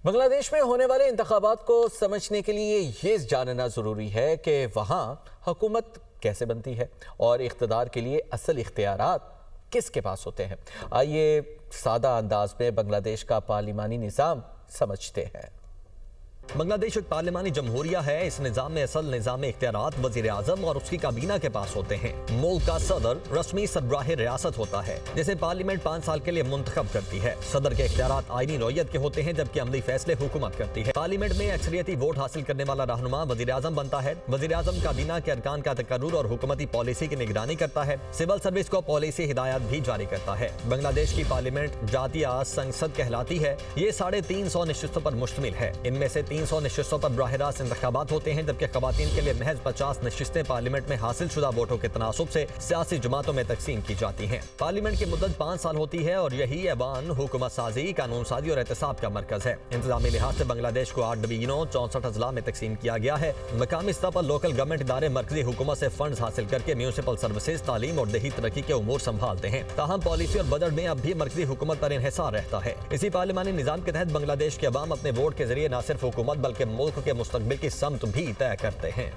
بنگلہ دیش میں ہونے والے انتخابات کو سمجھنے کے لیے یہ جاننا ضروری ہے کہ وہاں حکومت کیسے بنتی ہے اور اقتدار کے لیے اصل اختیارات کس کے پاس ہوتے ہیں۔ آئیے سادہ انداز میں بنگلہ دیش کا پارلیمانی نظام سمجھتے ہیں۔ بنگلہ دیش ایک پارلیمانی جمہوریہ ہے۔ اس نظام میں اصل نظام اختیارات وزیر اعظم اور اس کی کابینہ کے پاس ہوتے ہیں۔ ملک کا صدر رسمی سربراہ ریاست ہوتا ہے جسے پارلیمنٹ 5 سال کے لیے منتخب کرتی ہے۔ صدر کے اختیارات آئینی نوعیت کے ہوتے ہیں جبکہ عملی فیصلے حکومت کرتی ہے۔ پارلیمنٹ میں اکثریتی ووٹ حاصل کرنے والا رہنما وزیر اعظم بنتا ہے۔ وزیر اعظم کابینہ کے ارکان کا تقرر اور حکومتی پالیسی کی نگرانی کرتا ہے۔ سول سروس کو پالیسی ہدایات بھی جاری کرتا ہے۔ بنگلہ دیش کی پارلیمنٹ جاتیہ سنسد کہلاتی ہے۔ یہ 350 نشستوں پر مشتمل ہے۔ ان میں سے 300 نشستوں پر براہ راست انتخابات ہوتے ہیں جبکہ خواتین کے لیے محض 50 نشستیں پارلیمنٹ میں حاصل شدہ ووٹوں کے تناسب سے سیاسی جماعتوں میں تقسیم کی جاتی ہیں۔ پارلیمنٹ کی مدت 5 سال ہوتی ہے اور یہی ایوان حکومت سازی، قانون سازی اور احتساب کا مرکز ہے۔ انتظامی لحاظ سے بنگلہ دیش کو 8 ڈویژنوں 64 اضلاع میں تقسیم کیا گیا ہے۔ مقامی سطح پر لوکل گورنمنٹ ادارے مرکزی حکومت سے فنڈز حاصل کر کے میونسپل سروسز، تعلیم اور دیہی ترقی کے امور سنبھالتے ہیں۔ تاہم پالیسی اور بجٹ میں اب بھی مرکزی حکومت پر انحصار رہتا ہے۔ اسی پارلیمانی نظام کے تحت بنگلہ دیش کے عوام اپنے ووٹ کے ذریعے نہ صرف حکومت بلکہ ملک کے مستقبل کی سمت بھی طے کرتے ہیں۔